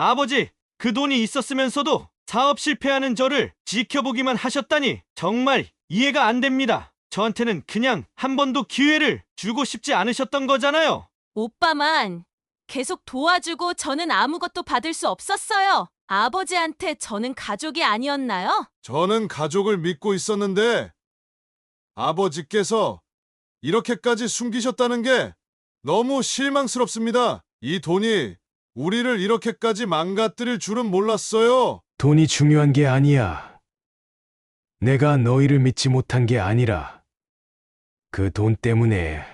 아버지, 그 돈이 있었으면서도 사업 실패하는 저를 지켜보기만 하셨다니 정말 이해가 안 됩니다. 저한테는 그냥 한 번도 기회를 주고 싶지 않으셨던 거잖아요. 오빠만 계속 도와주고 저는 아무것도 받을 수 없었어요. 아버지한테 저는 가족이 아니었나요? 저는 가족을 믿고 있었는데 아버지께서 이렇게까지 숨기셨다는 게 너무 실망스럽습니다. 이 돈이 우리를 이렇게까지 망가뜨릴 줄은 몰랐어요. 돈이 중요한 게 아니야. 내가 너희를 믿지 못한 게 아니라 그 돈 때문에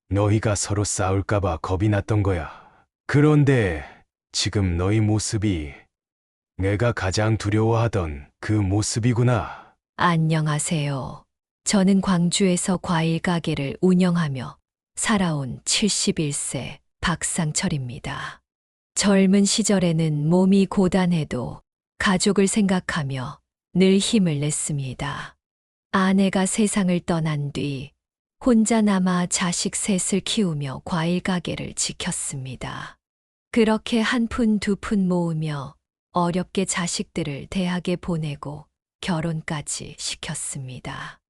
너희가 서로 싸울까봐 겁이 났던 거야. 그런데 지금 너희 모습이 내가 가장 두려워하던 그 모습이구나. 안녕하세요. 저는 광주에서 과일 가게를 운영하며 살아온 71세 박상철입니다. 젊은 시절에는 몸이 고단해도 가족을 생각하며 늘 힘을 냈습니다. 아내가 세상을 떠난 뒤 혼자 남아 자식 셋을 키우며 과일 가게를 지켰습니다. 그렇게 한 푼 두 푼 모으며 어렵게 자식들을 대학에 보내고 결혼까지 시켰습니다.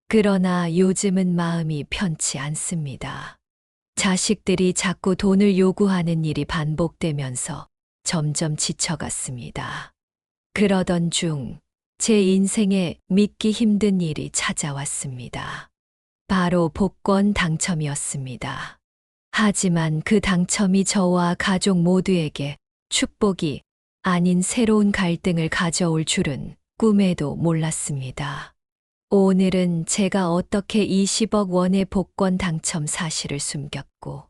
그러나 요즘은 마음이 편치 않습니다. 자식들이 자꾸 돈을 요구하는 일이 반복되면서 점점 지쳐갔습니다. 그러던 중 제 인생에 믿기 힘든 일이 찾아왔습니다. 바로 복권 당첨이었습니다. 하지만 그 당첨이 저와 가족 모두에게 축복이 아닌 새로운 갈등을 가져올 줄은 꿈에도 몰랐습니다. 오늘은 제가 어떻게 20억 원의 복권 당첨 사실을 숨겼고,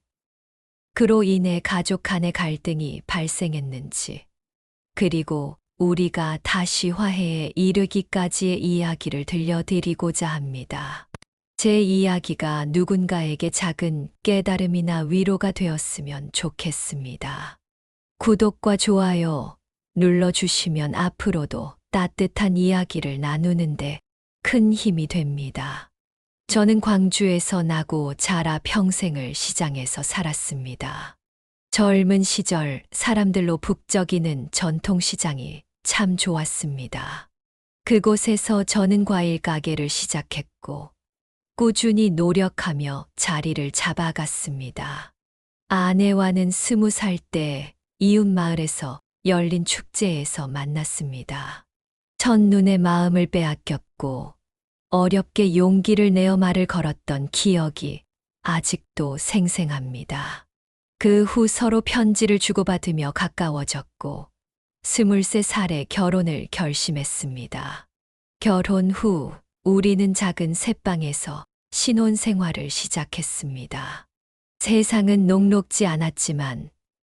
그로 인해 가족 간의 갈등이 발생했는지, 그리고 우리가 다시 화해에 이르기까지의 이야기를 들려드리고자 합니다. 제 이야기가 누군가에게 작은 깨달음이나 위로가 되었으면 좋겠습니다. 구독과 좋아요 눌러주시면 앞으로도 따뜻한 이야기를 나누는데 큰 힘이 됩니다. 저는 광주에서 나고 자라 평생을 시장에서 살았습니다. 젊은 시절 사람들로 북적이는 전통시장이 참 좋았습니다. 그곳에서 저는 과일 가게를 시작했고 꾸준히 노력하며 자리를 잡아갔습니다. 아내와는 20살 때 이웃마을에서 열린 축제에서 만났습니다. 첫눈에 마음을 빼앗겼고 어렵게 용기를 내어 말을 걸었던 기억이 아직도 생생합니다. 그 후 서로 편지를 주고받으며 가까워졌고 23살에 결혼을 결심했습니다. 결혼 후 우리는 작은 새방에서 신혼생활을 시작했습니다. 세상은 녹록지 않았지만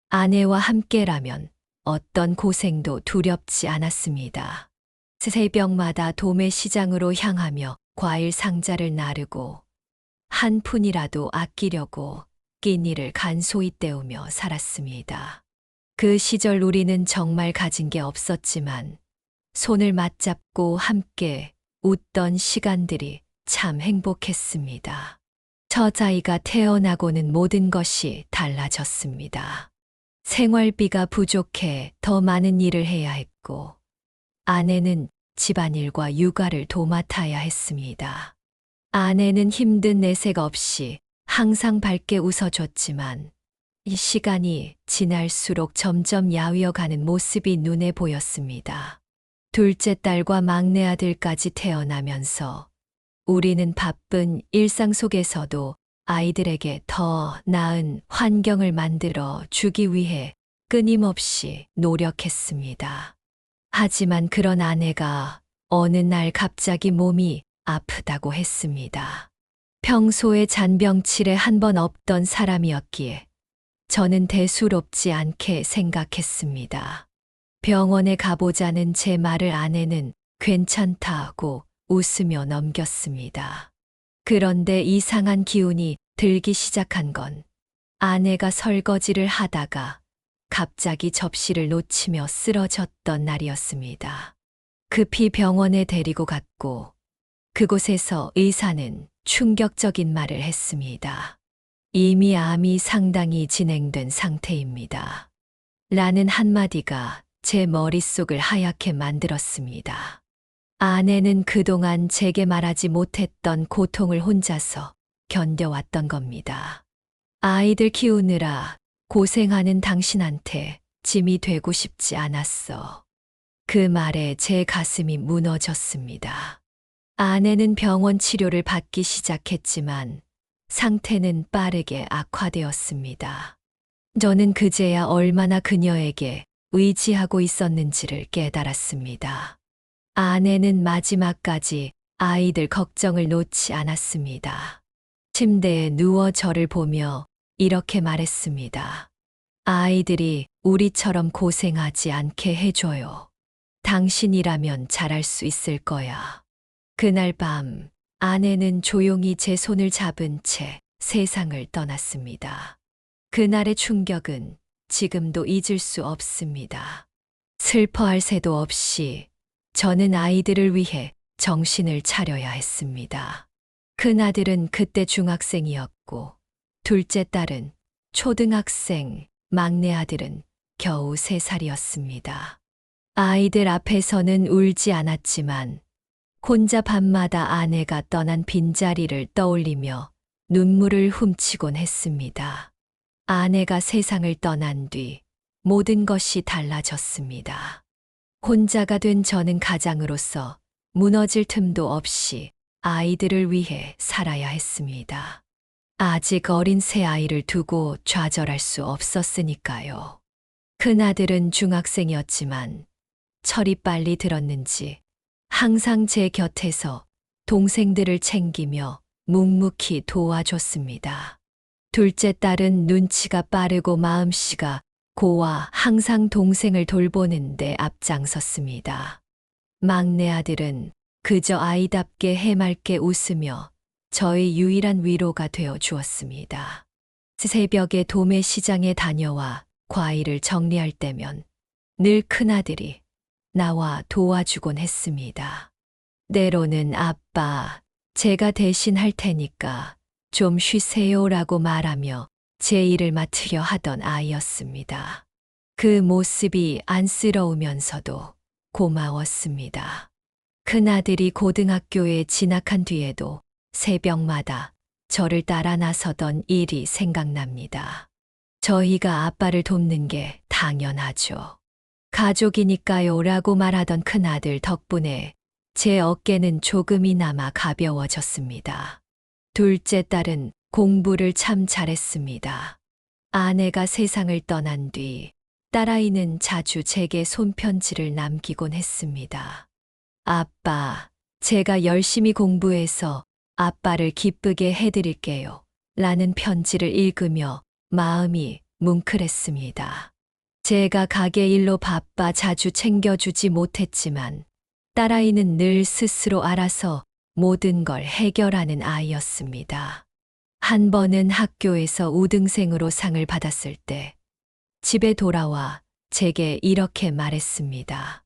아내와 함께라면 어떤 고생도 두렵지 않았습니다. 새벽마다 도매시장으로 향하며 과일 상자를 나르고 한 푼이라도 아끼려고 끼니를 간소히 때우며 살았습니다. 그 시절 우리는 정말 가진 게 없었지만 손을 맞잡고 함께 웃던 시간들이 참 행복했습니다. 첫 아이가 태어나고는 모든 것이 달라졌습니다. 생활비가 부족해 더 많은 일을 해야 했고 아내는 집안일과 육아를 도맡아야 했습니다. 아내는 힘든 내색 없이 항상 밝게 웃어줬지만 이 시간이 지날수록 점점 야위어가는 모습이 눈에 보였습니다. 둘째 딸과 막내 아들까지 태어나면서 우리는 바쁜 일상 속에서도 아이들에게 더 나은 환경을 만들어 주기 위해 끊임없이 노력했습니다. 하지만 그런 아내가 어느 날 갑자기 몸이 아프다고 했습니다. 평소에 잔병치레 한 번 없던 사람이었기에 저는 대수롭지 않게 생각했습니다. 병원에 가보자는 제 말을 아내는 괜찮다고 웃으며 넘겼습니다. 그런데 이상한 기운이 들기 시작한 건 아내가 설거지를 하다가 갑자기 접시를 놓치며 쓰러졌던 날이었습니다. 급히 병원에 데리고 갔고 그곳에서 의사는 충격적인 말을 했습니다. 이미 암이 상당히 진행된 상태입니다. 라는 한마디가 제 머릿속을 하얗게 만들었습니다. 아내는 그동안 제게 말하지 못했던 고통을 혼자서 견뎌왔던 겁니다. 아이들 키우느라 고생하는 당신한테 짐이 되고 싶지 않았어. 그 말에 제 가슴이 무너졌습니다. 아내는 병원 치료를 받기 시작했지만 상태는 빠르게 악화되었습니다. 저는 그제야 얼마나 그녀에게 의지하고 있었는지를 깨달았습니다. 아내는 마지막까지 아이들 걱정을 놓지 않았습니다. 침대에 누워 저를 보며 이렇게 말했습니다. 아이들이 우리처럼 고생하지 않게 해줘요. 당신이라면 잘할 수 있을 거야. 그날 밤 아내는 조용히 제 손을 잡은 채 세상을 떠났습니다. 그날의 충격은 지금도 잊을 수 없습니다. 슬퍼할 새도 없이 저는 아이들을 위해 정신을 차려야 했습니다. 큰아들은 그때 중학생이었고 둘째 딸은 초등학생, 막내 아들은 겨우 3살이었습니다. 아이들 앞에서는 울지 않았지만 혼자 밤마다 아내가 떠난 빈자리를 떠올리며 눈물을 훔치곤 했습니다. 아내가 세상을 떠난 뒤 모든 것이 달라졌습니다. 혼자가 된 저는 가장으로서 무너질 틈도 없이 아이들을 위해 살아야 했습니다. 아직 어린 새 아이를 두고 좌절할 수 없었으니까요. 큰아들은 중학생이었지만 철이 빨리 들었는지 항상 제 곁에서 동생들을 챙기며 묵묵히 도와줬습니다. 둘째 딸은 눈치가 빠르고 마음씨가 고와 항상 동생을 돌보는데 앞장섰습니다. 막내 아들은 그저 아이답게 해맑게 웃으며 저의 유일한 위로가 되어 주었습니다. 새벽에 도매 시장에 다녀와 과일을 정리할 때면 늘 큰아들이 나와 도와주곤 했습니다. 때로는 아빠, 제가 대신 할 테니까 좀 쉬세요라고 말하며 제 일을 맡으려 하던 아이였습니다. 그 모습이 안쓰러우면서도 고마웠습니다. 큰아들이 고등학교에 진학한 뒤에도 새벽마다 저를 따라 나서던 일이 생각납니다. 저희가 아빠를 돕는 게 당연하죠. 가족이니까요 라고 말하던 큰아들 덕분에 제 어깨는 조금이나마 가벼워졌습니다. 둘째 딸은 공부를 참 잘했습니다. 아내가 세상을 떠난 뒤 딸아이는 자주 제게 손편지를 남기곤 했습니다. 아빠, 제가 열심히 공부해서 아빠를 기쁘게 해드릴게요. 라는 편지를 읽으며 마음이 뭉클했습니다. 제가 가게 일로 바빠 자주 챙겨주지 못했지만 딸아이는 늘 스스로 알아서 모든 걸 해결하는 아이였습니다. 한 번은 학교에서 우등생으로 상을 받았을 때 집에 돌아와 제게 이렇게 말했습니다.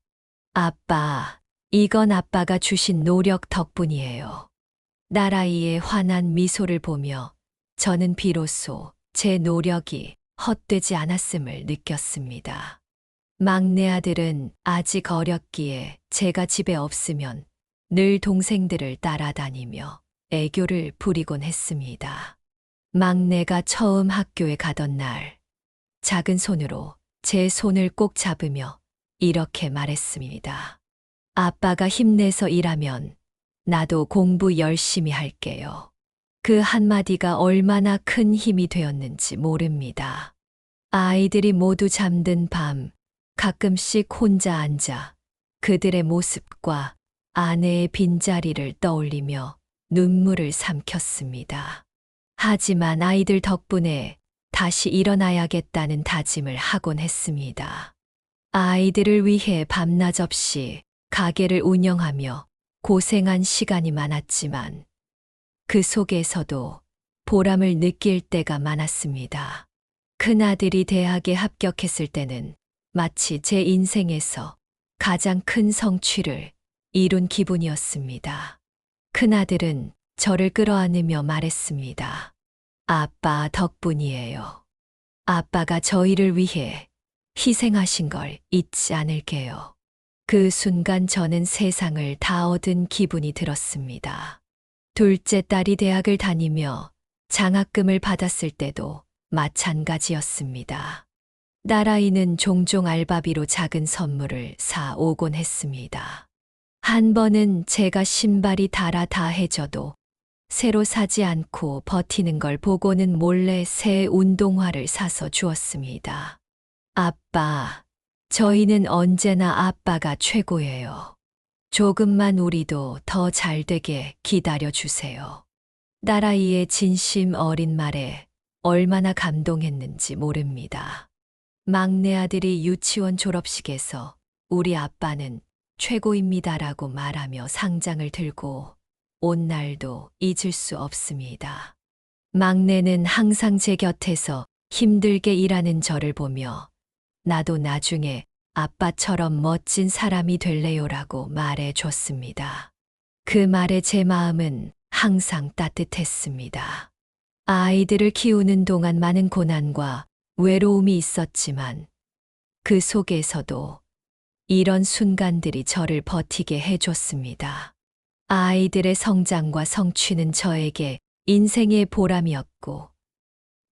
아빠, 이건 아빠가 주신 노력 덕분이에요. 딸아이의 환한 미소를 보며 저는 비로소 제 노력이 헛되지 않았음을 느꼈습니다. 막내 아들은 아직 어렸기에 제가 집에 없으면 늘 동생들을 따라다니며 애교를 부리곤 했습니다. 막내가 처음 학교에 가던 날, 작은 손으로 제 손을 꼭 잡으며 이렇게 말했습니다. 아빠가 힘내서 일하면 나도 공부 열심히 할게요. 그 한마디가 얼마나 큰 힘이 되었는지 모릅니다. 아이들이 모두 잠든 밤, 가끔씩 혼자 앉아 그들의 모습과 아내의 빈자리를 떠올리며 눈물을 삼켰습니다. 하지만 아이들 덕분에 다시 일어나야겠다는 다짐을 하곤 했습니다. 아이들을 위해 밤낮 없이 가게를 운영하며 고생한 시간이 많았지만 그 속에서도 보람을 느낄 때가 많았습니다. 큰아들이 대학에 합격했을 때는 마치 제 인생에서 가장 큰 성취를 이룬 기분이었습니다. 큰아들은 저를 끌어안으며 말했습니다. 아빠 덕분이에요. 아빠가 저희를 위해 희생하신 걸 잊지 않을게요. 그 순간 저는 세상을 다 얻은 기분이 들었습니다. 둘째 딸이 대학을 다니며 장학금을 받았을 때도 마찬가지였습니다. 딸아이는 종종 알바비로 작은 선물을 사 오곤 했습니다. 한 번은 제가 신발이 닳아다해져도 새로 사지 않고 버티는 걸 보고는 몰래 새 운동화를 사서 주었습니다. 아빠, 저희는 언제나 아빠가 최고예요. 조금만 우리도 더 잘되게 기다려주세요. 딸아이의 진심 어린 말에 얼마나 감동했는지 모릅니다. 막내 아들이 유치원 졸업식에서 우리 아빠는 최고입니다라고 말하며 상장을 들고 온 날도 잊을 수 없습니다. 막내는 항상 제 곁에서 힘들게 일하는 저를 보며 나도 나중에 아빠처럼 멋진 사람이 될래요라고 말해 줬습니다. 그 말에 제 마음은 항상 따뜻했습니다. 아이들을 키우는 동안 많은 고난과 외로움이 있었지만 그 속에서도 이런 순간들이 저를 버티게 해줬습니다. 아이들의 성장과 성취는 저에게 인생의 보람이었고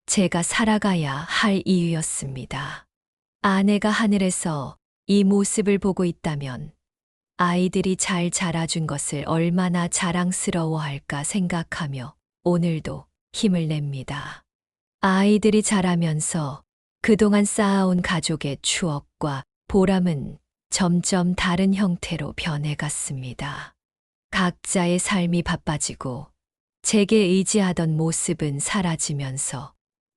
제가 살아가야 할 이유였습니다. 아내가 하늘에서 이 모습을 보고 있다면 아이들이 잘 자라준 것을 얼마나 자랑스러워할까 생각하며 오늘도 힘을 냅니다. 아이들이 자라면서 그동안 쌓아온 가족의 추억과 보람은 점점 다른 형태로 변해갔습니다. 각자의 삶이 바빠지고 제게 의지하던 모습은 사라지면서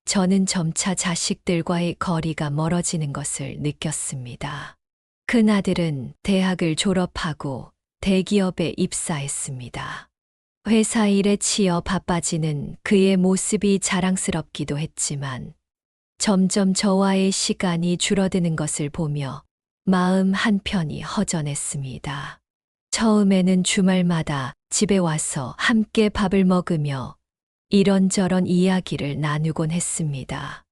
저는 점차 자식들과의 거리가 멀어지는 것을 느꼈습니다. 큰아들은 대학을 졸업하고 대기업에 입사했습니다. 회사 일에 치여 바빠지는 그의 모습이 자랑스럽기도 했지만 점점 저와의 시간이 줄어드는 것을 보며 마음 한편이 허전했습니다. 처음에는 주말마다 집에 와서 함께 밥을 먹으며 이런저런 이야기를 나누곤 했습니다.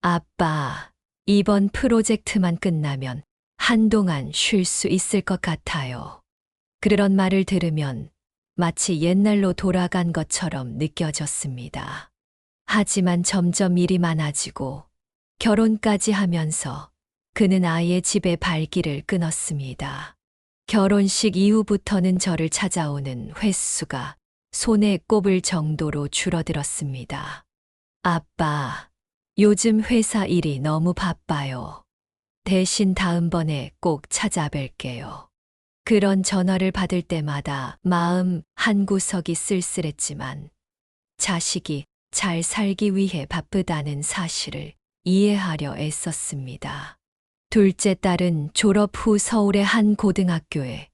아빠, 이번 프로젝트만 끝나면 한동안 쉴 수 있을 것 같아요. 그런 말을 들으면 마치 옛날로 돌아간 것처럼 느껴졌습니다. 하지만 점점 일이 많아지고 결혼까지 하면서 그는 아예 집에 발길을 끊었습니다. 결혼식 이후부터는 저를 찾아오는 횟수가 손에 꼽을 정도로 줄어들었습니다. 아빠, 요즘 회사 일이 너무 바빠요. 대신 다음번에 꼭 찾아뵐게요. 그런 전화를 받을 때마다 마음 한구석이 쓸쓸했지만 자식이 잘 살기 위해 바쁘다는 사실을 이해하려 애썼습니다. 둘째 딸은 졸업 후 서울의 한 고등학교에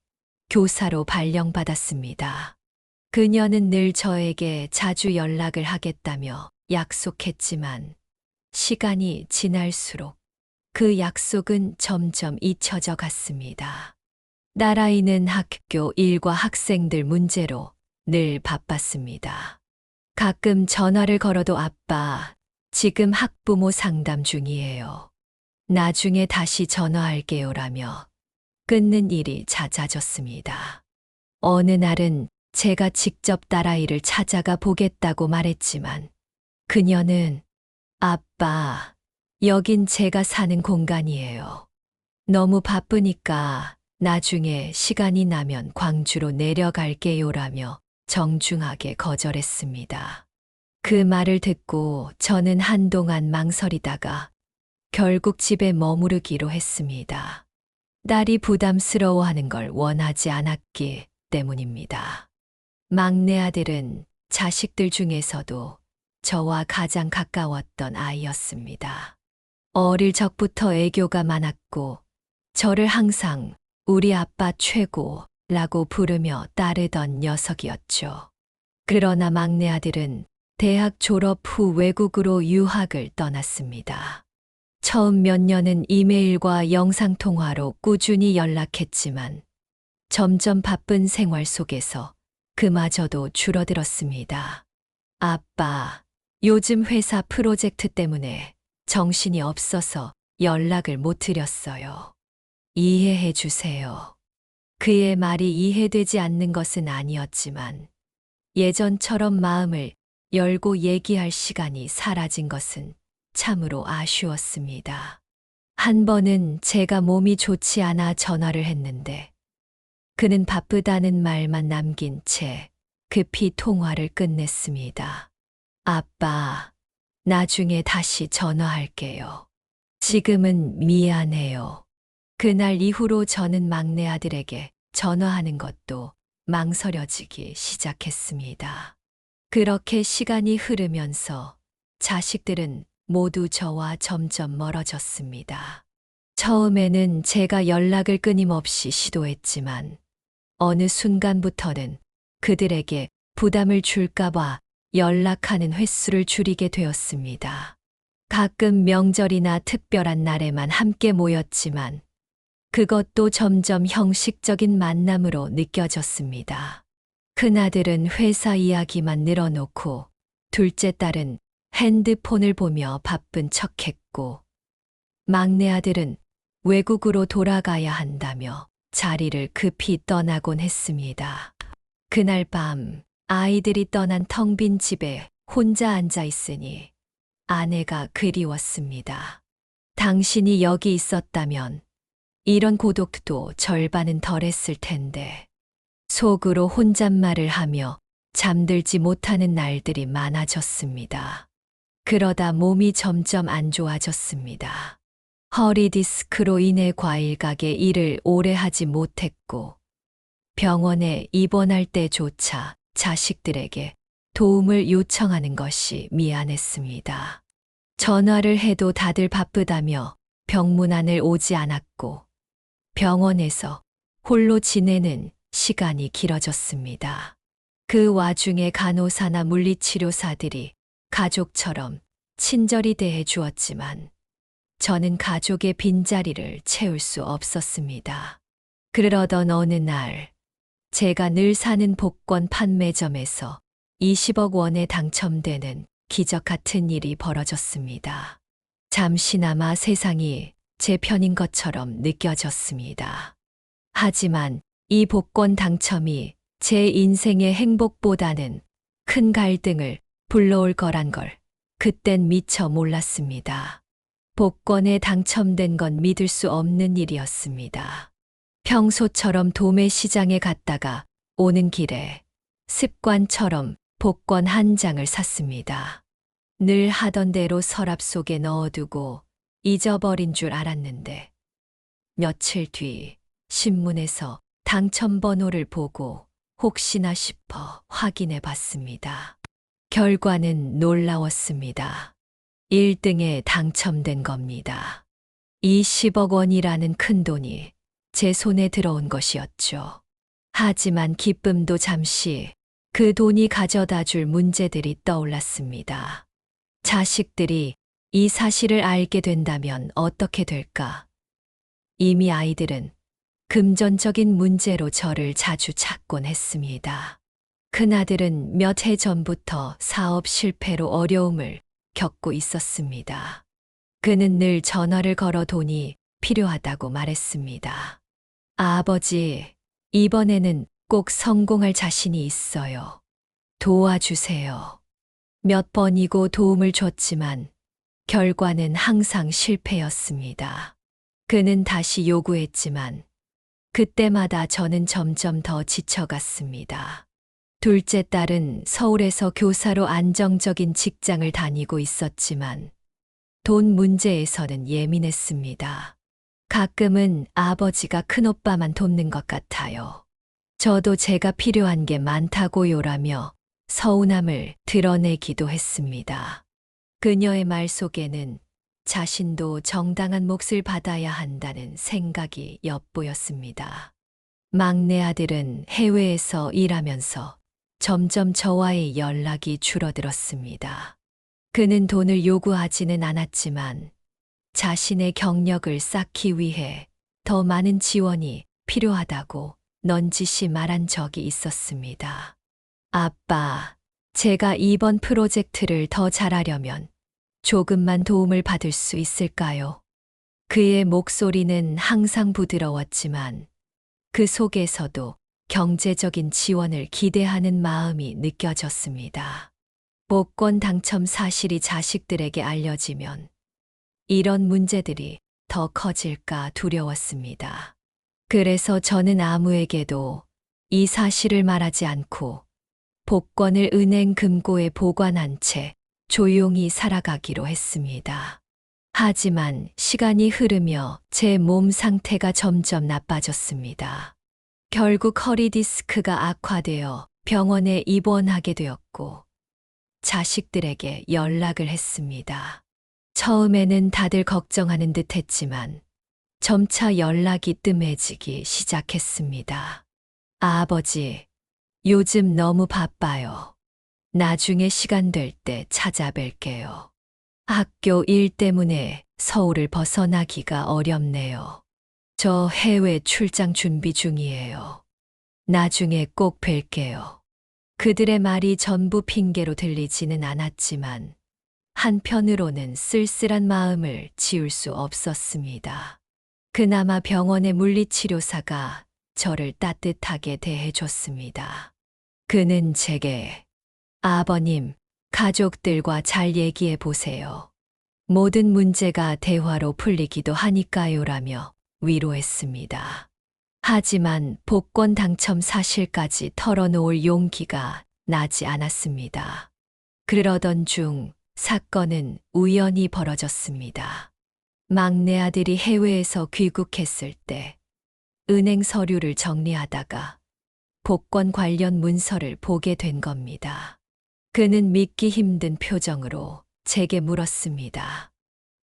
교사로 발령받았습니다. 그녀는 늘 저에게 자주 연락을 하겠다며 약속했지만 시간이 지날수록 그 약속은 점점 잊혀져 갔습니다. 딸아이는 학교 일과 학생들 문제로 늘 바빴습니다. 가끔 전화를 걸어도 아빠, 지금 학부모 상담 중이에요. 나중에 다시 전화할게요라며 끊는 일이 잦아졌습니다. 어느 날은 제가 직접 딸아이를 찾아가 보겠다고 말했지만 그녀는 아빠, 여긴 제가 사는 공간이에요. 너무 바쁘니까 나중에 시간이 나면 광주로 내려갈게요라며 정중하게 거절했습니다. 그 말을 듣고 저는 한동안 망설이다가 결국 집에 머무르기로 했습니다. 딸이 부담스러워하는 걸 원하지 않았기 때문입니다. 막내 아들은 자식들 중에서도 저와 가장 가까웠던 아이였습니다. 어릴 적부터 애교가 많았고 저를 항상 우리 아빠 최고라고 부르며 따르던 녀석이었죠. 그러나 막내 아들은 대학 졸업 후 외국으로 유학을 떠났습니다. 처음 몇 년은 이메일과 영상통화로 꾸준히 연락했지만 점점 바쁜 생활 속에서 그마저도 줄어들었습니다. 아빠, 요즘 회사 프로젝트 때문에 정신이 없어서 연락을 못 드렸어요. 이해해 주세요. 그의 말이 이해되지 않는 것은 아니었지만 예전처럼 마음을 열고 얘기할 시간이 사라진 것은 참으로 아쉬웠습니다. 한 번은 제가 몸이 좋지 않아 전화를 했는데 그는 바쁘다는 말만 남긴 채 급히 통화를 끝냈습니다. 아빠, 나중에 다시 전화할게요. 지금은 미안해요. 그날 이후로 저는 막내 아들에게 전화하는 것도 망설여지기 시작했습니다. 그렇게 시간이 흐르면서 자식들은 모두 저와 점점 멀어졌습니다. 처음에는 제가 연락을 끊임없이 시도했지만 어느 순간부터는 그들에게 부담을 줄까봐 연락하는 횟수를 줄이게 되었습니다. 가끔 명절이나 특별한 날에만 함께 모였지만 그것도 점점 형식적인 만남으로 느껴졌습니다. 큰아들은 회사 이야기만 늘어놓고 둘째 딸은 핸드폰을 보며 바쁜 척했고 막내 아들은 외국으로 돌아가야 한다며 자리를 급히 떠나곤 했습니다. 그날 밤 아이들이 떠난 텅 빈 집에 혼자 앉아 있으니 아내가 그리웠습니다. 당신이 여기 있었다면 이런 고독도 절반은 덜했을 텐데 속으로 혼잣말을 하며 잠들지 못하는 날들이 많아졌습니다. 그러다 몸이 점점 안 좋아졌습니다. 허리 디스크로 인해 과일 가게 일을 오래 하지 못했고 병원에 입원할 때조차 자식들에게 도움을 요청하는 것이 미안했습니다. 전화를 해도 다들 바쁘다며 병문안을 오지 않았고 병원에서 홀로 지내는 시간이 길어졌습니다. 그 와중에 간호사나 물리치료사들이 가족처럼 친절히 대해 주었지만 저는 가족의 빈자리를 채울 수 없었습니다. 그러던 어느 날 제가 늘 사는 복권 판매점에서 20억 원에 당첨되는 기적 같은 일이 벌어졌습니다. 잠시나마 세상이 제 편인 것처럼 느껴졌습니다. 하지만 이 복권 당첨이 제 인생의 행복보다는 큰 갈등을 불러올 거란 걸 그땐 미처 몰랐습니다. 복권에 당첨된 건 믿을 수 없는 일이었습니다. 평소처럼 도매 시장에 갔다가 오는 길에 습관처럼 복권 한 장을 샀습니다. 늘 하던 대로 서랍 속에 넣어두고 잊어버린 줄 알았는데 며칠 뒤 신문에서 당첨 번호를 보고 혹시나 싶어 확인해 봤습니다. 결과는 놀라웠습니다. 1등에 당첨된 겁니다. 20억 원이라는 큰 돈이 제 손에 들어온 것이었죠. 하지만 기쁨도 잠시 그 돈이 가져다 줄 문제들이 떠올랐습니다. 자식들이 이 사실을 알게 된다면 어떻게 될까? 이미 아이들은 금전적인 문제로 저를 자주 찾곤 했습니다. 큰아들은 몇 해 전부터 사업 실패로 어려움을 겪고 있었습니다. 그는 늘 전화를 걸어 돈이 필요하다고 말했습니다. 아버지, 이번에는 꼭 성공할 자신이 있어요. 도와주세요. 몇 번이고 도움을 줬지만 결과는 항상 실패였습니다. 그는 다시 요구했지만 그때마다 저는 점점 더 지쳐갔습니다. 둘째 딸은 서울에서 교사로 안정적인 직장을 다니고 있었지만 돈 문제에서는 예민했습니다. 가끔은 아버지가 큰오빠만 돕는 것 같아요. 저도 제가 필요한 게 많다고요라며 서운함을 드러내기도 했습니다. 그녀의 말 속에는 자신도 정당한 몫을 받아야 한다는 생각이 엿보였습니다. 막내 아들은 해외에서 일하면서 점점 저와의 연락이 줄어들었습니다. 그는 돈을 요구하지는 않았지만 자신의 경력을 쌓기 위해 더 많은 지원이 필요하다고 넌지시 말한 적이 있었습니다. 아빠, 제가 이번 프로젝트를 더 잘하려면 조금만 도움을 받을 수 있을까요? 그의 목소리는 항상 부드러웠지만 그 속에서도 경제적인 지원을 기대하는 마음이 느껴졌습니다. 복권 당첨 사실이 자식들에게 알려지면 이런 문제들이 더 커질까 두려웠습니다. 그래서 저는 아무에게도 이 사실을 말하지 않고 복권을 은행 금고에 보관한 채 조용히 살아가기로 했습니다. 하지만 시간이 흐르며 제 몸 상태가 점점 나빠졌습니다. 결국 허리 디스크가 악화되어 병원에 입원하게 되었고 자식들에게 연락을 했습니다. 처음에는 다들 걱정하는 듯 했지만 점차 연락이 뜸해지기 시작했습니다. 아버지, 요즘 너무 바빠요. 나중에 시간 될 때 찾아뵐게요. 학교 일 때문에 서울을 벗어나기가 어렵네요. 저 해외 출장 준비 중이에요. 나중에 꼭 뵐게요. 그들의 말이 전부 핑계로 들리지는 않았지만 한편으로는 쓸쓸한 마음을 지울 수 없었습니다. 그나마 병원의 물리치료사가 저를 따뜻하게 대해줬습니다. 그는 제게 아버님, 가족들과 잘 얘기해 보세요. 모든 문제가 대화로 풀리기도 하니까요라며 위로했습니다. 하지만 복권 당첨 사실까지 털어놓을 용기가 나지 않았습니다. 그러던 중 사건은 우연히 벌어졌습니다. 막내 아들이 해외에서 귀국했을 때 은행 서류를 정리하다가 복권 관련 문서를 보게 된 겁니다. 그는 믿기 힘든 표정으로 제게 물었습니다.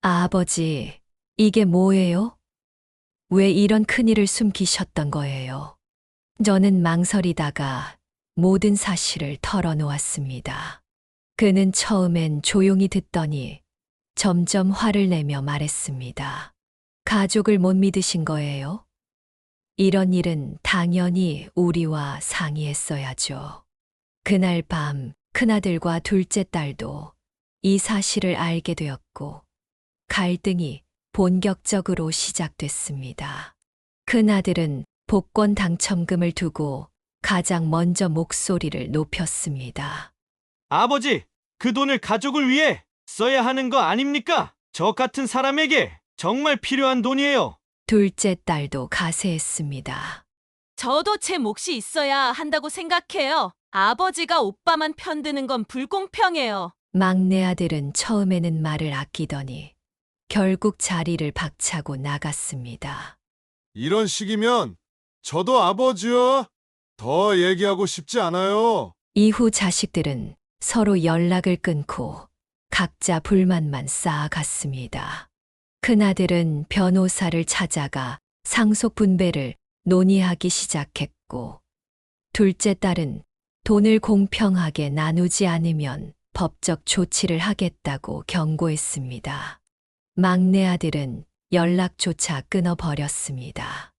아버지, 이게 뭐예요? 왜 이런 큰일을 숨기셨던 거예요? 저는 망설이다가 모든 사실을 털어놓았습니다. 그는 처음엔 조용히 듣더니 점점 화를 내며 말했습니다. 가족을 못 믿으신 거예요? 이런 일은 당연히 우리와 상의했어야죠. 그날 밤 큰아들과 둘째 딸도 이 사실을 알게 되었고 갈등이 본격적으로 시작됐습니다. 큰아들은 복권 당첨금을 두고 가장 먼저 목소리를 높였습니다. 아버지, 그 돈을 가족을 위해 써야 하는 거 아닙니까? 저 같은 사람에게 정말 필요한 돈이에요. 둘째 딸도 가세했습니다. 저도 제 몫이 있어야 한다고 생각해요. 아버지가 오빠만 편드는 건 불공평해요. 막내 아들은 처음에는 말을 아끼더니 결국 자리를 박차고 나갔습니다. 이런 식이면 저도 아버지와 더 얘기하고 싶지 않아요. 이후 자식들은 서로 연락을 끊고 각자 불만만 쌓아갔습니다. 큰아들은 변호사를 찾아가 상속 분배를 논의하기 시작했고, 둘째 딸은 돈을 공평하게 나누지 않으면 법적 조치를 하겠다고 경고했습니다. 막내 아들은 연락조차 끊어버렸습니다.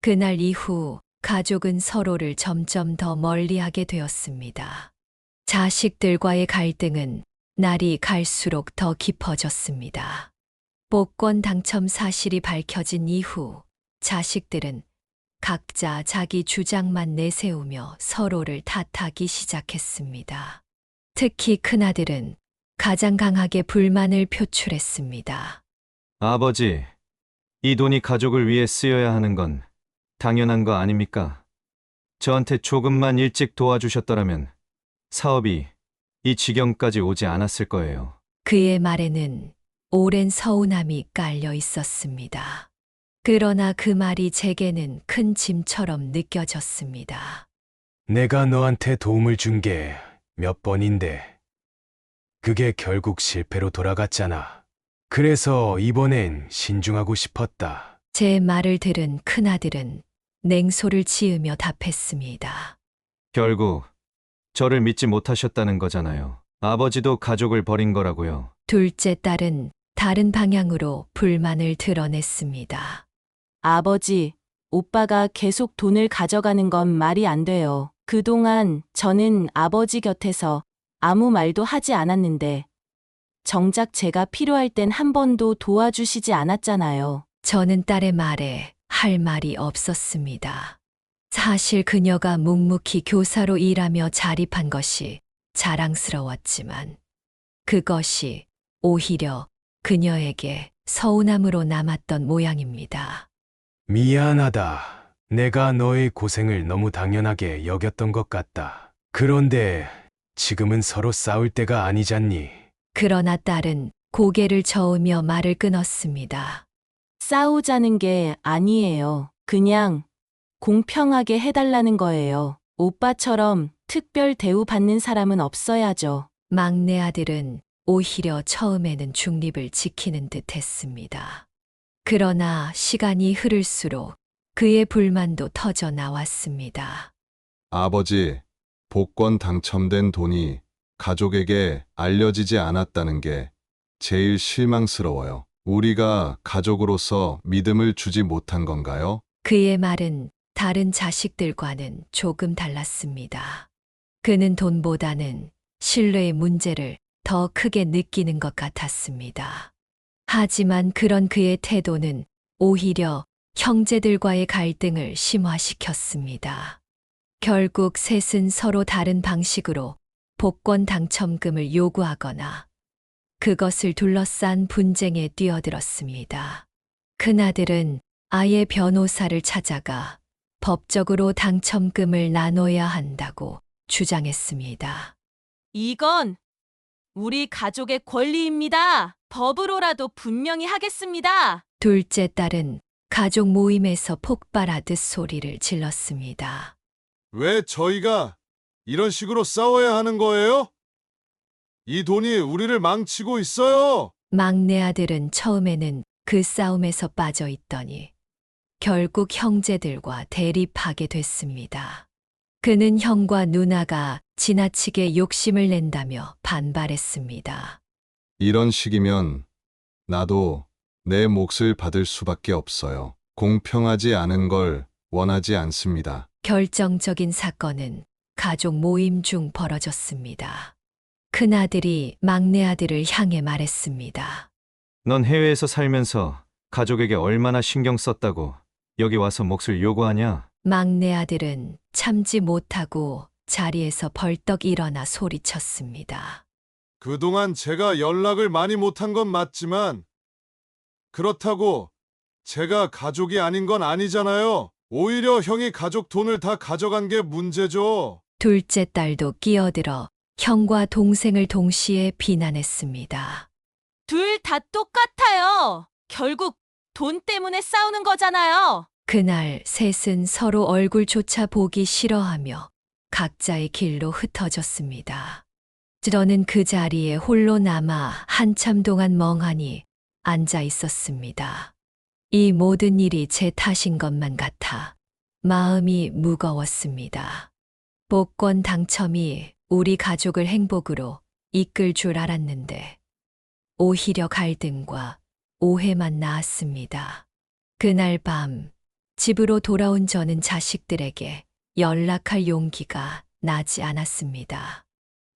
그날 이후 가족은 서로를 점점 더 멀리하게 되었습니다. 자식들과의 갈등은 날이 갈수록 더 깊어졌습니다. 복권 당첨 사실이 밝혀진 이후 자식들은 각자 자기 주장만 내세우며 서로를 탓하기 시작했습니다. 특히 큰아들은 가장 강하게 불만을 표출했습니다. 아버지, 이 돈이 가족을 위해 쓰여야 하는 건 당연한 거 아닙니까? 저한테 조금만 일찍 도와주셨더라면 사업이 이 지경까지 오지 않았을 거예요. 그의 말에는 오랜 서운함이 깔려 있었습니다. 그러나 그 말이 제게는 큰 짐처럼 느껴졌습니다. 내가 너한테 도움을 준 게 몇 번인데 그게 결국 실패로 돌아갔잖아. 그래서 이번엔 신중하고 싶었다. 제 말을 들은 큰아들은 냉소를 지으며 답했습니다. 결국 저를 믿지 못하셨다는 거잖아요. 아버지도 가족을 버린 거라고요. 둘째 딸은 다른 방향으로 불만을 드러냈습니다. 아버지, 오빠가 계속 돈을 가져가는 건 말이 안 돼요. 그동안 저는 아버지 곁에서 아무 말도 하지 않았는데 정작 제가 필요할 땐 한 번도 도와주시지 않았잖아요. 저는 딸의 말에 할 말이 없었습니다. 사실 그녀가 묵묵히 교사로 일하며 자립한 것이 자랑스러웠지만 그것이 오히려 그녀에게 서운함으로 남았던 모양입니다. 미안하다. 내가 너의 고생을 너무 당연하게 여겼던 것 같다. 그런데 지금은 서로 싸울 때가 아니잖니. 그러나 딸은 고개를 저으며 말을 끊었습니다. 싸우자는 게 아니에요. 그냥 공평하게 해달라는 거예요. 오빠처럼 특별 대우받는 사람은 없어야죠. 막내 아들은 오히려 처음에는 중립을 지키는 듯 했습니다. 그러나 시간이 흐를수록 그의 불만도 터져 나왔습니다. 아버지, 복권 당첨된 돈이 가족에게 알려지지 않았다는 게 제일 실망스러워요. 우리가 가족으로서 믿음을 주지 못한 건가요? 그의 말은 다른 자식들과는 조금 달랐습니다. 그는 돈보다는 신뢰의 문제를 더 크게 느끼는 것 같았습니다. 하지만 그런 그의 태도는 오히려 형제들과의 갈등을 심화시켰습니다. 결국 셋은 서로 다른 방식으로 복권 당첨금을 요구하거나 그것을 둘러싼 분쟁에 뛰어들었습니다. 큰아들은 아예 변호사를 찾아가 법적으로 당첨금을 나눠야 한다고 주장했습니다. 이건 우리 가족의 권리입니다. 법으로라도 분명히 하겠습니다. 둘째 딸은 가족 모임에서 폭발하듯 소리를 질렀습니다. 왜 저희가 이런 식으로 싸워야 하는 거예요? 이 돈이 우리를 망치고 있어요. 막내 아들은 처음에는 그 싸움에서 빠져 있더니 결국 형제들과 대립하게 됐습니다. 그는 형과 누나가 지나치게 욕심을 낸다며 반발했습니다. 이런 식이면 나도 내 몫을 받을 수밖에 없어요. 공평하지 않은 걸 원하지 않습니다. 결정적인 사건은 가족 모임 중 벌어졌습니다. 큰아들이 막내 아들을 향해 말했습니다. 넌 해외에서 살면서 가족에게 얼마나 신경 썼다고 여기 와서 몫을 요구하냐? 막내 아들은 참지 못하고 자리에서 벌떡 일어나 소리쳤습니다. 그동안 제가 연락을 많이 못한 건 맞지만 그렇다고 제가 가족이 아닌 건 아니잖아요. 오히려 형이 가족 돈을 다 가져간 게 문제죠. 둘째 딸도 끼어들어 형과 동생을 동시에 비난했습니다. 둘 다 똑같아요. 결국 돈 때문에 싸우는 거잖아요. 그날 셋은 서로 얼굴조차 보기 싫어하며 각자의 길로 흩어졌습니다. 저는 그 자리에 홀로 남아 한참 동안 멍하니 앉아 있었습니다. 이 모든 일이 제 탓인 것만 같아 마음이 무거웠습니다. 복권 당첨이 우리 가족을 행복으로 이끌 줄 알았는데 오히려 갈등과 오해만 낳았습니다. 그날 밤 집으로 돌아온 저는 자식들에게 연락할 용기가 나지 않았습니다.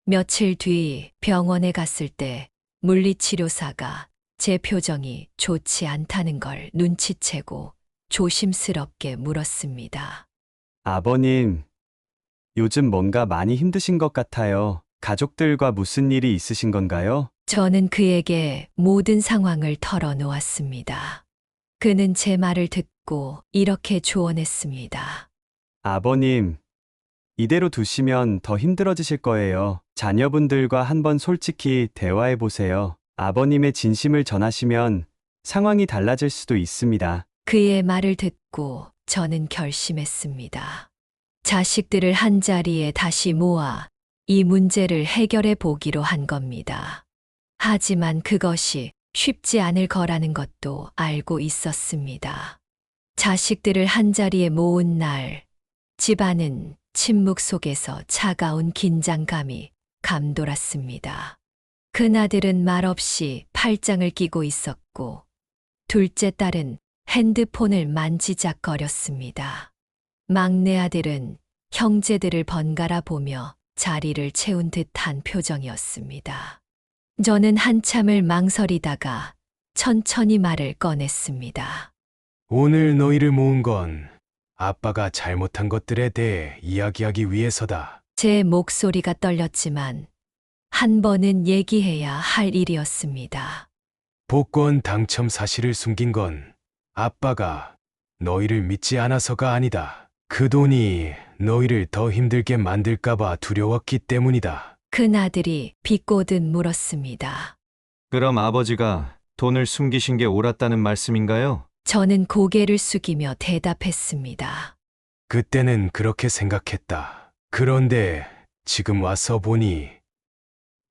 며칠 뒤 병원에 갔을 때 물리치료사가 제 표정이 좋지 않다는 걸 눈치채고 조심스럽게 물었습니다. 아버님, 요즘 뭔가 많이 힘드신 것 같아요. 가족들과 무슨 일이 있으신 건가요? 저는 그에게 모든 상황을 털어놓았습니다. 그는 제 말을 듣고 이렇게 조언했습니다. 아버님, 이대로 두시면 더 힘들어지실 거예요. 자녀분들과 한번 솔직히 대화해 보세요. 아버님의 진심을 전하시면 상황이 달라질 수도 있습니다. 그의 말을 듣고 저는 결심했습니다. 자식들을 한자리에 다시 모아 이 문제를 해결해 보기로 한 겁니다. 하지만 그것이 쉽지 않을 거라는 것도 알고 있었습니다. 자식들을 한자리에 모은 날, 집안은 침묵 속에서 차가운 긴장감이 감돌았습니다. 큰아들은 말없이 팔짱을 끼고 있었고, 둘째 딸은 핸드폰을 만지작거렸습니다. 막내 아들은 형제들을 번갈아 보며 자리를 채운 듯한 표정이었습니다. 저는 한참을 망설이다가 천천히 말을 꺼냈습니다. 오늘 너희를 모은 건 아빠가 잘못한 것들에 대해 이야기하기 위해서다. 제 목소리가 떨렸지만 한 번은 얘기해야 할 일이었습니다. 복권 당첨 사실을 숨긴 건 아빠가 너희를 믿지 않아서가 아니다. 그 돈이 너희를 더 힘들게 만들까봐 두려웠기 때문이다. 큰아들이 비꼬듯 물었습니다. 그럼 아버지가 돈을 숨기신 게 옳았다는 말씀인가요? 저는 고개를 숙이며 대답했습니다. 그때는 그렇게 생각했다. 그런데 지금 와서 보니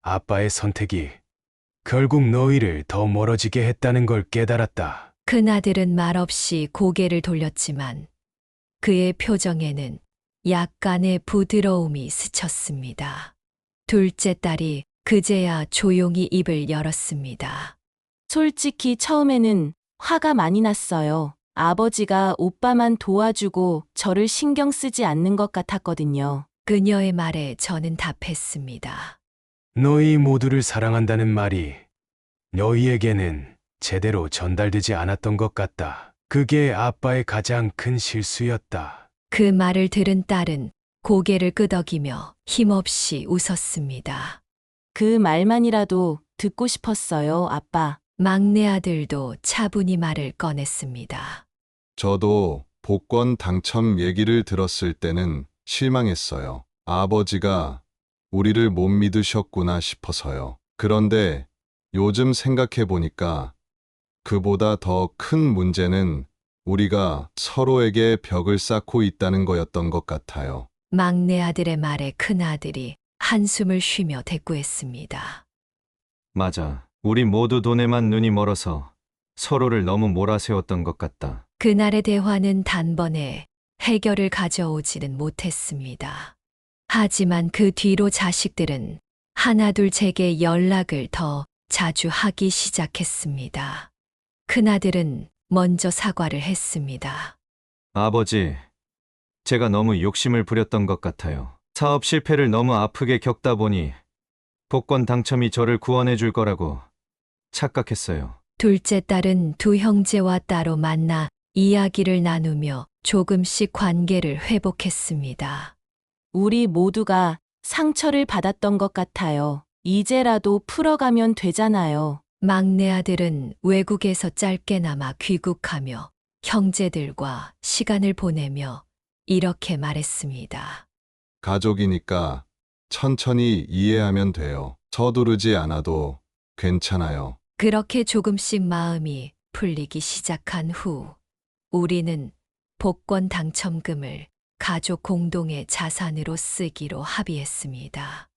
아빠의 선택이 결국 너희를 더 멀어지게 했다는 걸 깨달았다. 큰아들은 말없이 고개를 돌렸지만 그의 표정에는 약간의 부드러움이 스쳤습니다. 둘째 딸이 그제야 조용히 입을 열었습니다. 솔직히 처음에는 화가 많이 났어요. 아버지가 오빠만 도와주고 저를 신경 쓰지 않는 것 같았거든요. 그녀의 말에 저는 답했습니다. 너희 모두를 사랑한다는 말이 너희에게는 제대로 전달되지 않았던 것 같다. 그게 아빠의 가장 큰 실수였다. 그 말을 들은 딸은 고개를 끄덕이며 힘없이 웃었습니다. 그 말만이라도 듣고 싶었어요, 아빠. 막내 아들도 차분히 말을 꺼냈습니다. 저도 복권 당첨 얘기를 들었을 때는 실망했어요. 아버지가 우리를 못 믿으셨구나 싶어서요. 그런데 요즘 생각해 보니까 그보다 더 큰 문제는 우리가 서로에게 벽을 쌓고 있다는 거였던 것 같아요. 막내 아들의 말에 큰아들이 한숨을 쉬며 대꾸했습니다. 맞아. 우리 모두 돈에만 눈이 멀어서 서로를 너무 몰아세웠던 것 같다. 그날의 대화는 단번에 해결을 가져오지는 못했습니다. 하지만 그 뒤로 자식들은 하나둘 제게 연락을 더 자주 하기 시작했습니다. 큰아들은 먼저 사과를 했습니다. 아버지, 제가 너무 욕심을 부렸던 것 같아요. 사업 실패를 너무 아프게 겪다 보니 복권 당첨이 저를 구원해 줄 거라고 착각했어요. 둘째 딸은 두 형제와 따로 만나 이야기를 나누며 조금씩 관계를 회복했습니다. 우리 모두가 상처를 받았던 것 같아요. 이제라도 풀어가면 되잖아요. 막내 아들은 외국에서 짧게나마 귀국하며 형제들과 시간을 보내며 이렇게 말했습니다. 가족이니까 천천히 이해하면 돼요. 서두르지 않아도 괜찮아요. 그렇게 조금씩 마음이 풀리기 시작한 후 우리는 복권 당첨금을 가족 공동의 자산으로 쓰기로 합의했습니다.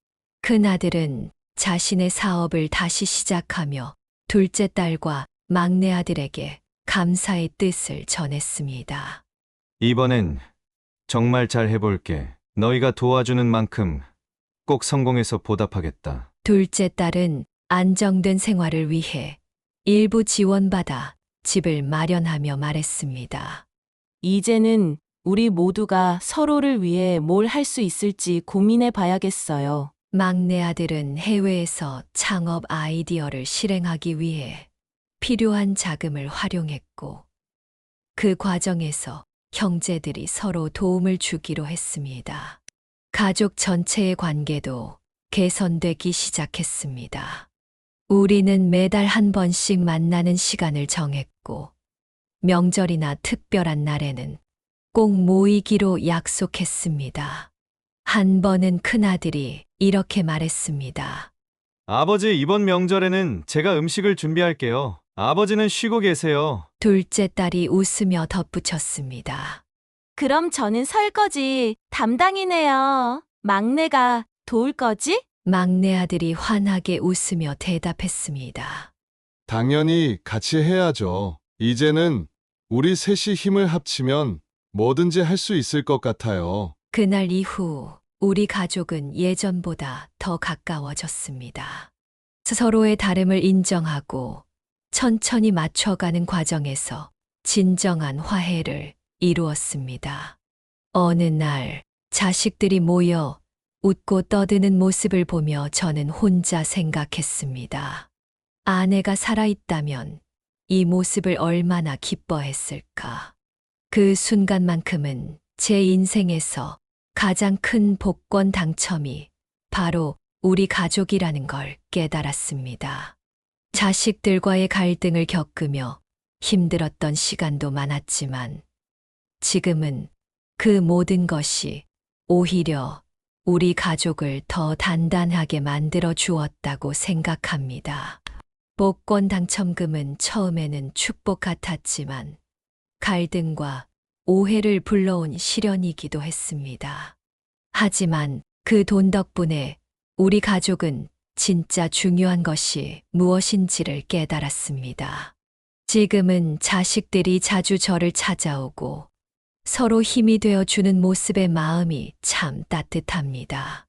큰아들은 자신의 사업을 다시 시작하며 둘째 딸과 막내 아들에게 감사의 뜻을 전했습니다. 이번엔 정말 잘 해볼게. 너희가 도와주는 만큼 꼭 성공해서 보답하겠다. 둘째 딸은 안정된 생활을 위해 일부 지원받아 집을 마련하며 말했습니다. 이제는 우리 모두가 서로를 위해 뭘 할 수 있을지 고민해 봐야겠어요. 막내 아들은 해외에서 창업 아이디어를 실행하기 위해 필요한 자금을 활용했고 그 과정에서 형제들이 서로 도움을 주기로 했습니다. 가족 전체의 관계도 개선되기 시작했습니다. 우리는 매달 한 번씩 만나는 시간을 정했고 명절이나 특별한 날에는 꼭 모이기로 약속했습니다. 한 번은 큰아들이 이렇게 말했습니다. 아버지, 이번 명절에는 제가 음식을 준비할게요. 아버지는 쉬고 계세요. 둘째 딸이 웃으며 덧붙였습니다. 그럼 저는 설거지 담당이네요. 막내가 도울 거지? 막내 아들이 환하게 웃으며 대답했습니다. 당연히 같이 해야죠. 이제는 우리 셋이 힘을 합치면 뭐든지 할 수 있을 것 같아요. 그날 이후 우리 가족은 예전보다 더 가까워졌습니다. 서로의 다름을 인정하고 천천히 맞춰가는 과정에서 진정한 화해를 이루었습니다. 어느 날 자식들이 모여 웃고 떠드는 모습을 보며 저는 혼자 생각했습니다. 아내가 살아있다면 이 모습을 얼마나 기뻐했을까. 그 순간만큼은 제 인생에서 가장 큰 복권 당첨이 바로 우리 가족이라는 걸 깨달았습니다. 자식들과의 갈등을 겪으며 힘들었던 시간도 많았지만 지금은 그 모든 것이 오히려 우리 가족을 더 단단하게 만들어 주었다고 생각합니다. 복권 당첨금은 처음에는 축복 같았지만 갈등과 오해를 불러온 시련이기도 했습니다. 하지만 그 돈 덕분에 우리 가족은 진짜 중요한 것이 무엇인지를 깨달았습니다. 지금은 자식들이 자주 저를 찾아오고 서로 힘이 되어 주는 모습의 마음이 참 따뜻합니다.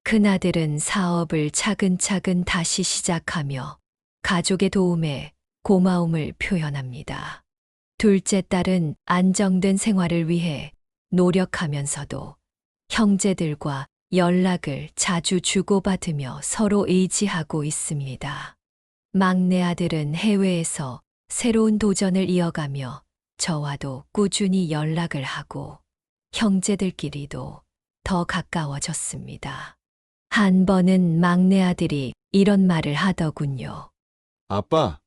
큰아들은 사업을 차근차근 다시 시작하며 가족의 도움에 고마움을 표현합니다. 둘째 딸은 안정된 생활을 위해 노력하면서도 형제들과 연락을 자주 주고받으며 서로 의지하고 있습니다. 막내 아들은 해외에서 새로운 도전을 이어가며 저와도 꾸준히 연락을 하고 형제들끼리도 더 가까워졌습니다. 한 번은 막내 아들이 이런 말을 하더군요. 아빠,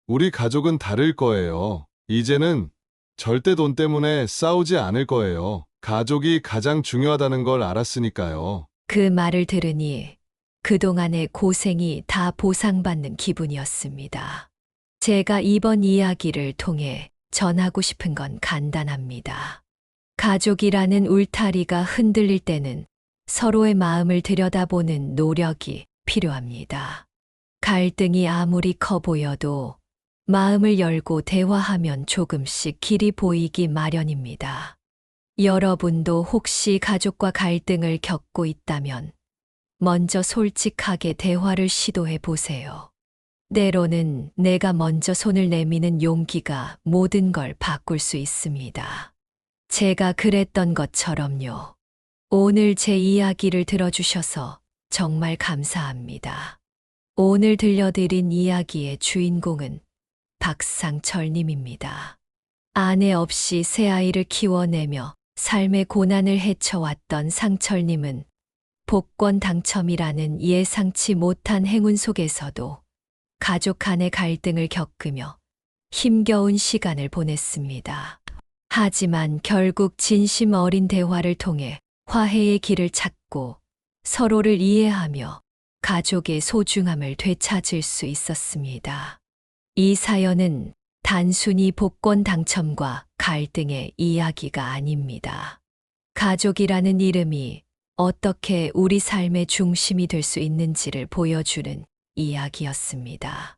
우리 가족은 다를 거예요. 이제는 절대 돈 때문에 싸우지 않을 거예요. 가족이 가장 중요하다는 걸 알았으니까요. 그 말을 들으니 그동안의 고생이 다 보상받는 기분이었습니다. 제가 이번 이야기를 통해 전하고 싶은 건 간단합니다. 가족이라는 울타리가 흔들릴 때는 서로의 마음을 들여다보는 노력이 필요합니다. 갈등이 아무리 커 보여도 마음을 열고 대화하면 조금씩 길이 보이기 마련입니다. 여러분도 혹시 가족과 갈등을 겪고 있다면 먼저 솔직하게 대화를 시도해 보세요. 때로는 내가 먼저 손을 내미는 용기가 모든 걸 바꿀 수 있습니다. 제가 그랬던 것처럼요. 오늘 제 이야기를 들어주셔서 정말 감사합니다. 오늘 들려드린 이야기의 주인공은 박상철님입니다. 아내 없이 새 아이를 키워내며 삶의 고난을 헤쳐왔던 상철님은 복권 당첨이라는 예상치 못한 행운 속에서도 가족 간의 갈등을 겪으며 힘겨운 시간을 보냈습니다. 하지만 결국 진심 어린 대화를 통해 화해의 길을 찾고 서로를 이해하며 가족의 소중함을 되찾을 수 있었습니다. 이 사연은 단순히 복권 당첨과 갈등의 이야기가 아닙니다. 가족이라는 이름이 어떻게 우리 삶의 중심이 될 수 있는지를 보여주는 이야기였습니다.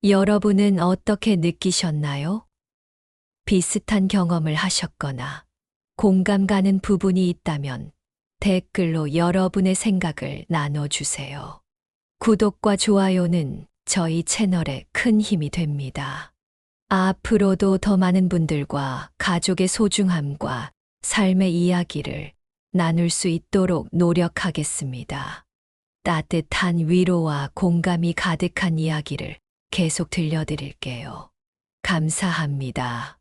여러분은 어떻게 느끼셨나요? 비슷한 경험을 하셨거나 공감 가는 부분이 있다면 댓글로 여러분의 생각을 나눠주세요. 구독과 좋아요는 저희 채널에 큰 힘이 됩니다. 앞으로도 더 많은 분들과 가족의 소중함과 삶의 이야기를 나눌 수 있도록 노력하겠습니다. 따뜻한 위로와 공감이 가득한 이야기를 계속 들려드릴게요. 감사합니다.